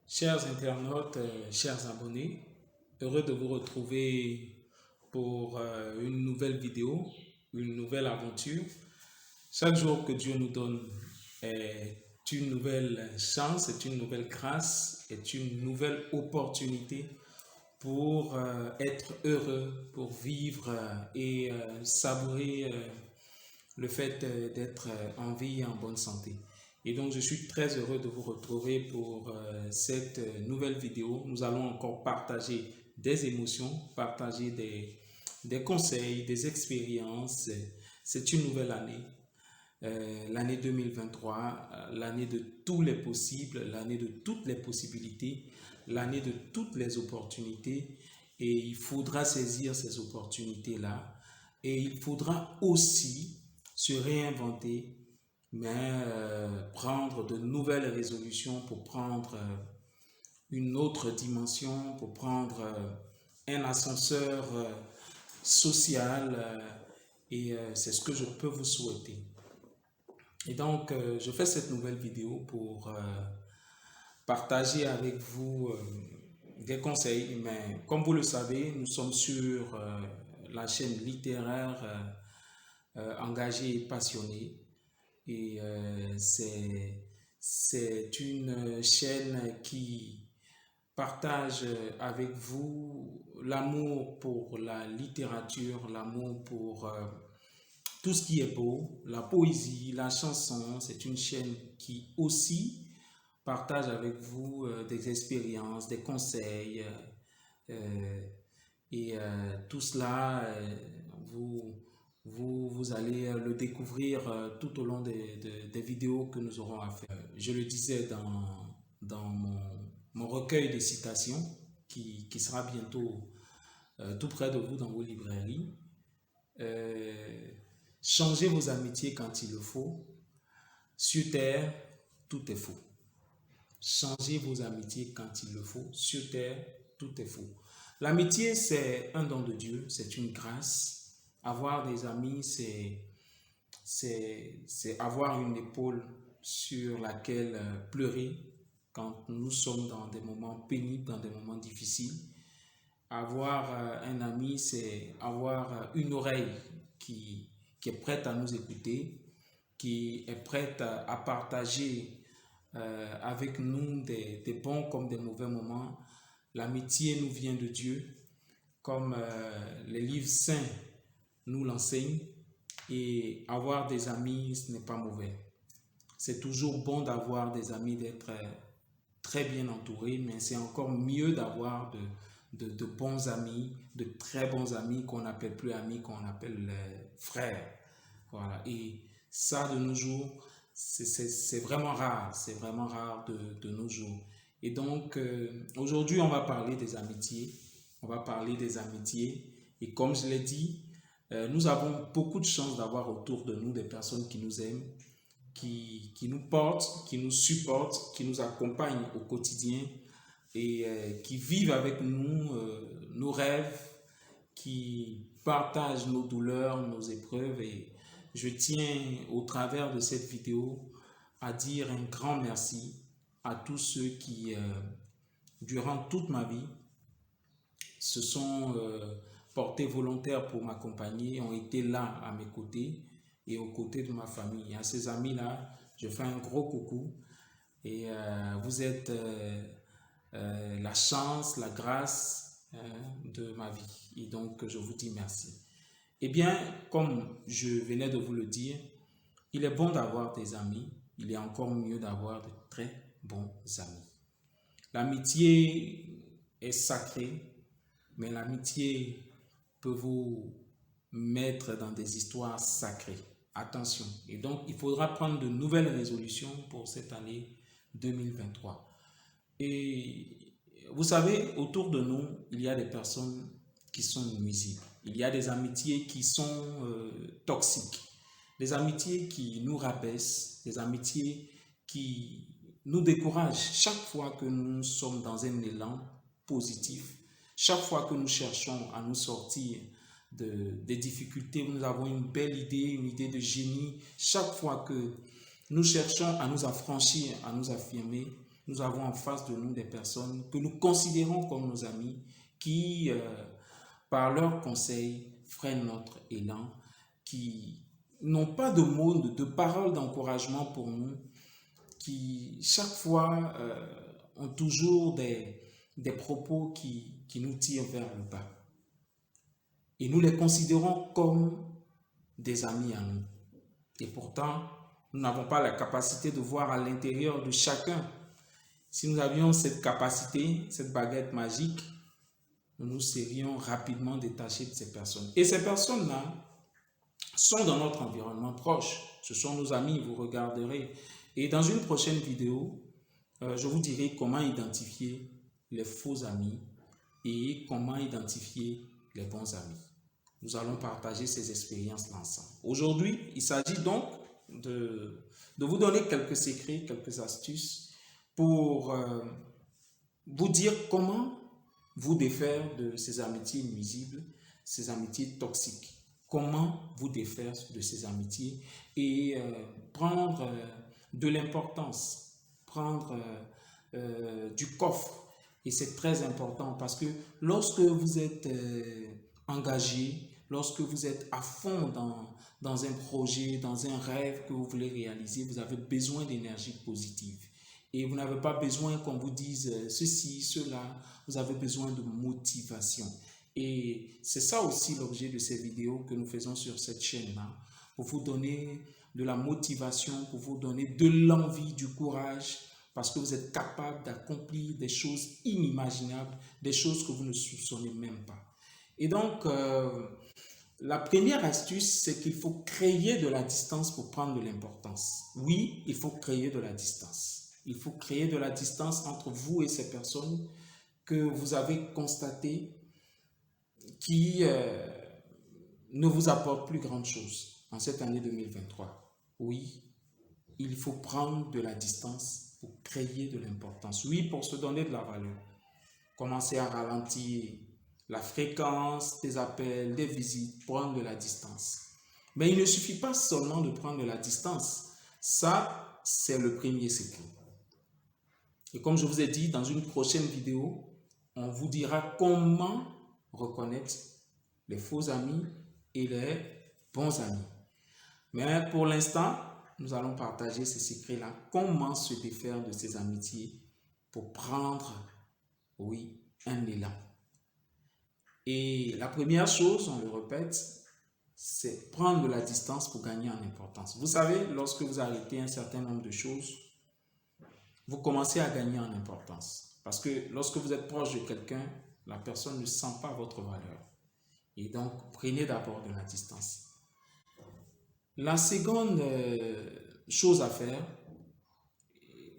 Chers internautes, chers abonnés, heureux de vous retrouver pour une nouvelle vidéo, une nouvelle aventure. Chaque jour que Dieu nous donne est une nouvelle chance, est une nouvelle grâce, est une nouvelle opportunité pour être heureux, pour vivre et savourer le fait d'être en vie et en bonne santé. Et donc, je suis très heureux de vous retrouver pour cette nouvelle vidéo. Nous allons encore partager des émotions, partager des conseils, des expériences. C'est une nouvelle année, l'année 2023, l'année de tous les possibles, l'année de toutes les possibilités, l'année de toutes les opportunités. Et il faudra saisir ces opportunités-là. Et il faudra aussi se réinventer, mais prendre de nouvelles résolutions pour prendre une autre dimension, pour prendre un ascenseur social et c'est ce que je peux vous souhaiter. Et donc, je fais cette nouvelle vidéo pour partager avec vous des conseils, mais comme vous le savez, nous sommes sur la chaîne littéraire engagée et passionnée. Et c'est une chaîne qui partage avec vous l'amour pour la littérature, l'amour pour tout ce qui est beau, la poésie, la chanson. C'est une chaîne qui aussi partage avec vous des expériences, des conseils. Euh, tout cela, vous allez le découvrir tout au long des vidéos que nous aurons à faire. Je le disais dans mon recueil de citations qui sera bientôt tout près de vous dans vos librairies. Euh, Changez vos amitiés quand il le faut. Sur terre, tout est faux. Changez vos amitiés quand il le faut. Sur terre, tout est faux. L'amitié, c'est un don de Dieu, c'est une grâce. Avoir des amis, c'est avoir une épaule sur laquelle pleurer quand nous sommes dans des moments pénibles, dans des moments difficiles. Avoir un ami, c'est avoir une oreille qui est prête à nous écouter, qui est prête à partager avec nous des bons comme des mauvais moments. L'amitié nous vient de Dieu, comme les livres saints nous l'enseignent. Et avoir des amis, ce n'est pas mauvais. C'est toujours bon d'avoir des amis, d'être très bien entouré, mais c'est encore mieux d'avoir de bons amis, de très bons amis qu'on n'appelle plus amis, qu'on appelle frères. Voilà. Et ça, de nos jours, c'est vraiment rare de nos jours. Et donc, aujourd'hui, on va parler des amitiés. On va parler des amitiés. Et comme je l'ai dit, nous avons beaucoup de chance d'avoir autour de nous des personnes qui nous aiment, qui nous portent, qui nous supportent, qui nous accompagnent au quotidien et qui vivent avec nous nos rêves, qui partagent nos douleurs, nos épreuves. Et je tiens, au travers de cette vidéo, à dire un grand merci à tous ceux qui, durant toute ma vie, se sont portés volontaires pour m'accompagner, ont été là à mes côtés et aux côtés de ma famille. Et à ces amis-là, je fais un gros coucou et vous êtes la chance, la grâce de ma vie. Et donc, je vous dis merci. Eh bien, comme je venais de vous le dire, il est bon d'avoir des amis, il est encore mieux d'avoir de très bons amis. L'amitié est sacrée, mais l'amitié peut vous mettre dans des histoires sacrées. Attention. Et donc, il faudra prendre de nouvelles résolutions pour cette année 2023. Et vous savez, autour de nous, il y a des personnes qui sont nuisibles. Il y a des amitiés qui sont toxiques. Des amitiés qui nous rabaissent, des amitiés qui nous découragent chaque fois que nous sommes dans un élan positif, chaque fois que nous cherchons à nous sortir des difficultés, où nous avons une belle idée, une idée de génie, chaque fois que nous cherchons à nous affranchir, à nous affirmer, nous avons en face de nous des personnes que nous considérons comme nos amis, qui, par leurs conseils, freinent notre élan, qui n'ont pas de mots, de paroles d'encouragement pour nous, qui chaque fois ont toujours des propos qui nous tirent vers le bas. Et nous les considérons comme des amis à nous. Et pourtant, nous n'avons pas la capacité de voir à l'intérieur de chacun. Si nous avions cette capacité, cette baguette magique, nous nous serions rapidement détachés de ces personnes. Et ces personnes-là sont dans notre environnement proche. Ce sont nos amis, vous regarderez. Et dans une prochaine vidéo, je vous dirai comment identifier les faux amis et comment identifier les bons amis. Nous allons partager ces expériences-là ensemble. Aujourd'hui, il s'agit donc de vous donner quelques secrets, quelques astuces pour vous dire comment vous défaire de ces amitiés nuisibles, ces amitiés toxiques. Comment vous défaire de ces amitiés et prendre de l'importance, prendre du coffre. Et c'est très important parce que lorsque vous êtes engagé, lorsque vous êtes à fond dans un projet, dans un rêve que vous voulez réaliser, vous avez besoin d'énergie positive. Et vous n'avez pas besoin qu'on vous dise ceci, cela, vous avez besoin de motivation. Et c'est ça aussi l'objet de ces vidéos que nous faisons sur cette chaîne-là, pour vous donner de la motivation, pour vous donner de l'envie, du courage, parce que vous êtes capable d'accomplir des choses inimaginables, des choses que vous ne soupçonnez même pas. Et donc, la première astuce, c'est qu'il faut créer de la distance pour prendre de l'importance. Oui, il faut créer de la distance. Il faut créer de la distance entre vous et ces personnes que vous avez constatées qui ne vous apportent plus grand chose en cette année 2023. Oui, il faut prendre de la distance pour créer de l'importance. Oui, pour se donner de la valeur. Commencer à ralentir la fréquence des appels, des visites, prendre de la distance. Mais il ne suffit pas seulement de prendre de la distance. Ça, c'est le premier secret. Et comme je vous ai dit, dans une prochaine vidéo, on vous dira comment reconnaître les faux amis et les bons amis. Mais pour l'instant, nous allons partager ces secrets-là. Comment se défaire de ces amitiés pour prendre, oui, un élan. Et la première chose, on le répète, c'est prendre de la distance pour gagner en importance. Vous savez, lorsque vous arrêtez un certain nombre de choses, vous commencez à gagner en importance. Parce que lorsque vous êtes proche de quelqu'un, la personne ne sent pas votre valeur. Et donc, prenez d'abord de la distance. La seconde chose à faire,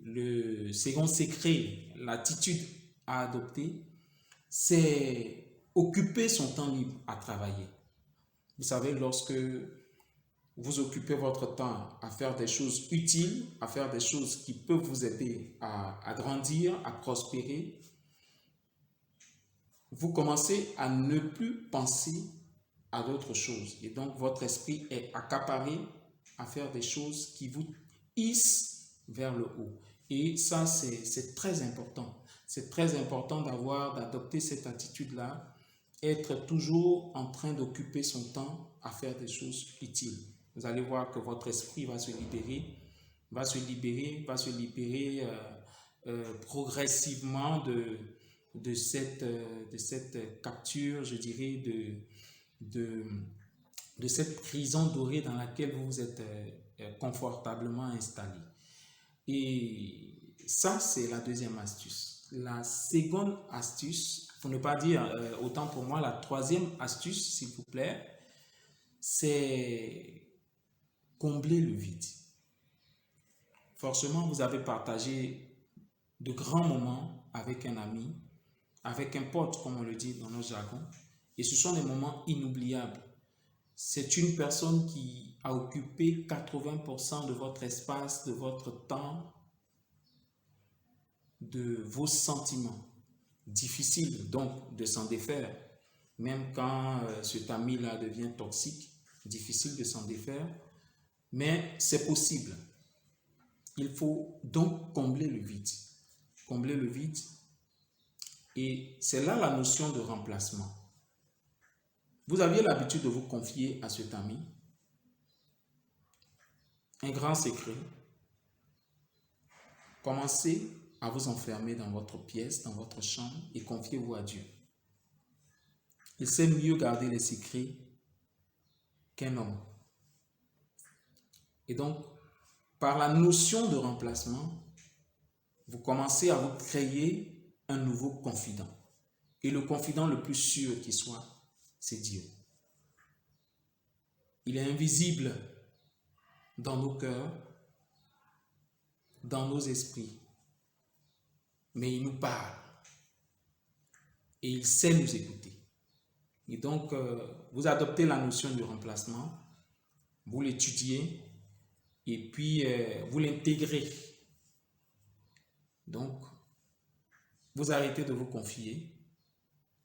le second secret, l'attitude à adopter, c'est occuper son temps libre à travailler. Vous savez, lorsque vous occupez votre temps à faire des choses utiles, à faire des choses qui peuvent vous aider à grandir, à prospérer, vous commencez à ne plus penser à d'autres choses. Et donc, votre esprit est accaparé à faire des choses qui vous hissent vers le haut. Et ça, c'est très important. C'est très important d'adopter cette attitude-là, être toujours en train d'occuper son temps à faire des choses utiles. Vous allez voir que votre esprit va se libérer progressivement de cette capture, je dirais, de cette prison dorée dans laquelle vous vous êtes confortablement installé. Et ça, c'est la deuxième astuce. La seconde astuce, pour ne pas dire autant pour moi, la troisième astuce, s'il vous plaît, c'est combler le vide. Forcément, vous avez partagé de grands moments avec un ami, avec un pote, comme on le dit dans nos jargons, et ce sont des moments inoubliables. C'est une personne qui a occupé 80% de votre espace, de votre temps, de vos sentiments. Difficile donc de s'en défaire, même quand cet ami-là devient toxique, difficile de s'en défaire, mais c'est possible. Il faut donc combler le vide. combler le vide. Et c'est là la notion de remplacement. Vous aviez l'habitude de vous confier à cet ami. Un grand secret. Commencez à vous enfermer dans votre pièce, dans votre chambre et confiez-vous à Dieu. Il sait mieux garder les secrets qu'un homme. Et donc, par la notion de remplacement, vous commencez à vous créer un nouveau confident. Et le confident le plus sûr qui soit, c'est Dieu. Il est invisible dans nos cœurs, dans nos esprits. Mais il nous parle. Et il sait nous écouter. Et donc, vous adoptez la notion du remplacement, vous l'étudiez, et puis vous l'intégrez. Donc, vous arrêtez de vous confier,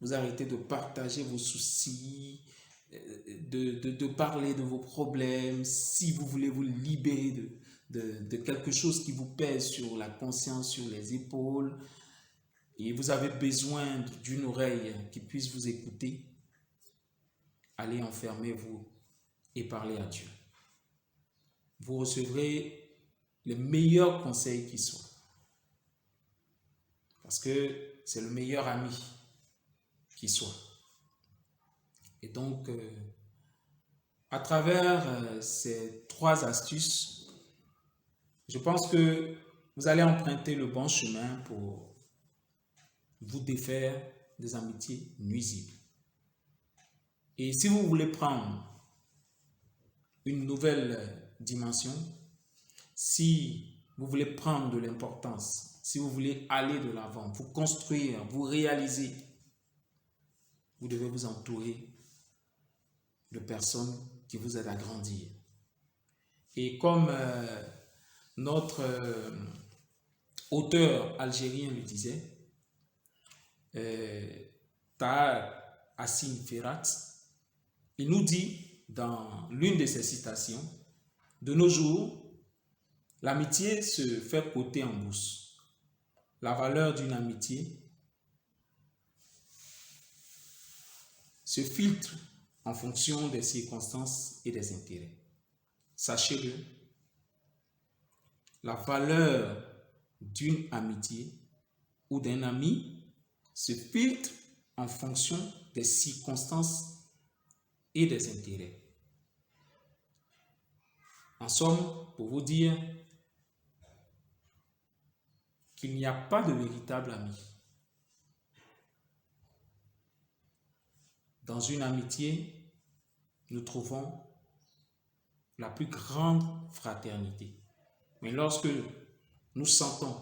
vous arrêtez de partager vos soucis, de parler de vos problèmes. Si vous voulez vous libérer de quelque chose qui vous pèse sur la conscience, sur les épaules, et vous avez besoin d'une oreille qui puisse vous écouter, allez enfermez-vous et parlez à Dieu. Vous recevrez les meilleurs conseils qui soient. Parce que c'est le meilleur ami qui soit. Et donc, à travers ces 3 astuces, je pense que vous allez emprunter le bon chemin pour vous défaire des amitiés nuisibles. Et si vous voulez prendre une nouvelle dimension, si vous voulez prendre de l'importance, si vous voulez aller de l'avant, vous construire, vous réaliser, vous devez vous entourer de personnes qui vous aident à grandir. Et comme notre auteur algérien le disait, Taha Hassan Ferhat, il nous dit dans l'une de ses citations, de nos jours, l'amitié se fait coter en bourse. La valeur d'une amitié se filtre en fonction des circonstances et des intérêts. Sachez-le, la valeur d'une amitié ou d'un ami se filtre en fonction des circonstances et des intérêts. En somme, pour vous dire qu'il n'y a pas de véritable ami. Dans une amitié, nous trouvons la plus grande fraternité. Mais lorsque nous sentons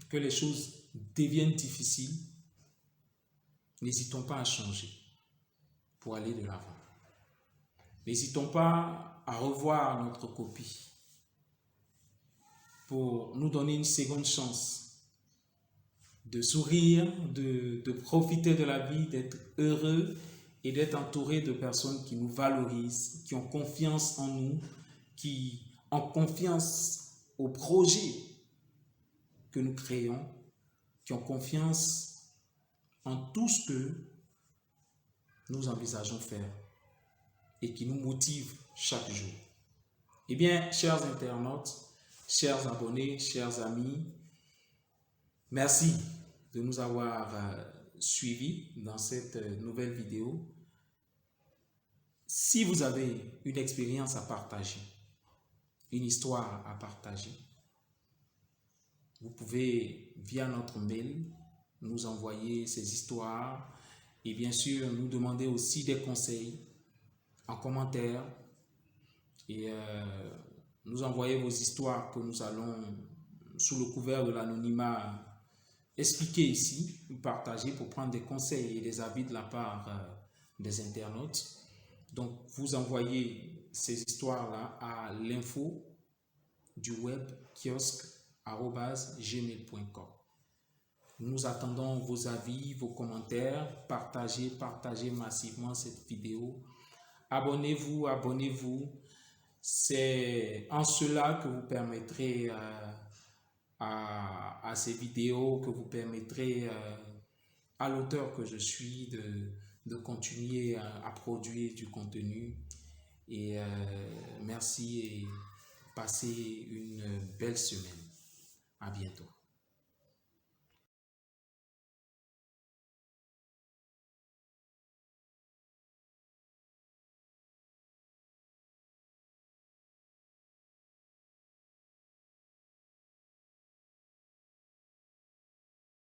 que les choses deviennent difficiles, n'hésitons pas à changer pour aller de l'avant. N'hésitons pas à revoir notre copie pour nous donner une seconde chance de sourire, de profiter de la vie, d'être heureux et d'être entouré de personnes qui nous valorisent, qui ont confiance en nous, qui ont confiance au projet que nous créons, qui ont confiance en tout ce que nous envisageons faire et qui nous motivent chaque jour. Eh bien, chers internautes, chers abonnés, chers amis, merci de nous avoir suivis dans cette nouvelle vidéo. Si vous avez une expérience à partager, une histoire à partager, vous pouvez, via notre mail, nous envoyer ces histoires et bien sûr nous demander aussi des conseils en commentaire et nous envoyer vos histoires que nous allons, sous le couvert de l'anonymat, expliquer ici, partager pour prendre des conseils et des avis de la part des internautes. Donc, vous envoyez ces histoires-là à l'info du web kiosque@gmail.com. Nous attendons vos avis, vos commentaires. Partagez massivement cette vidéo. Abonnez-vous. C'est en cela que vous permettrez à ces vidéos, que vous permettrez à l'auteur que je suis de continuer à produire du contenu. Et merci et passez une belle semaine. À bientôt.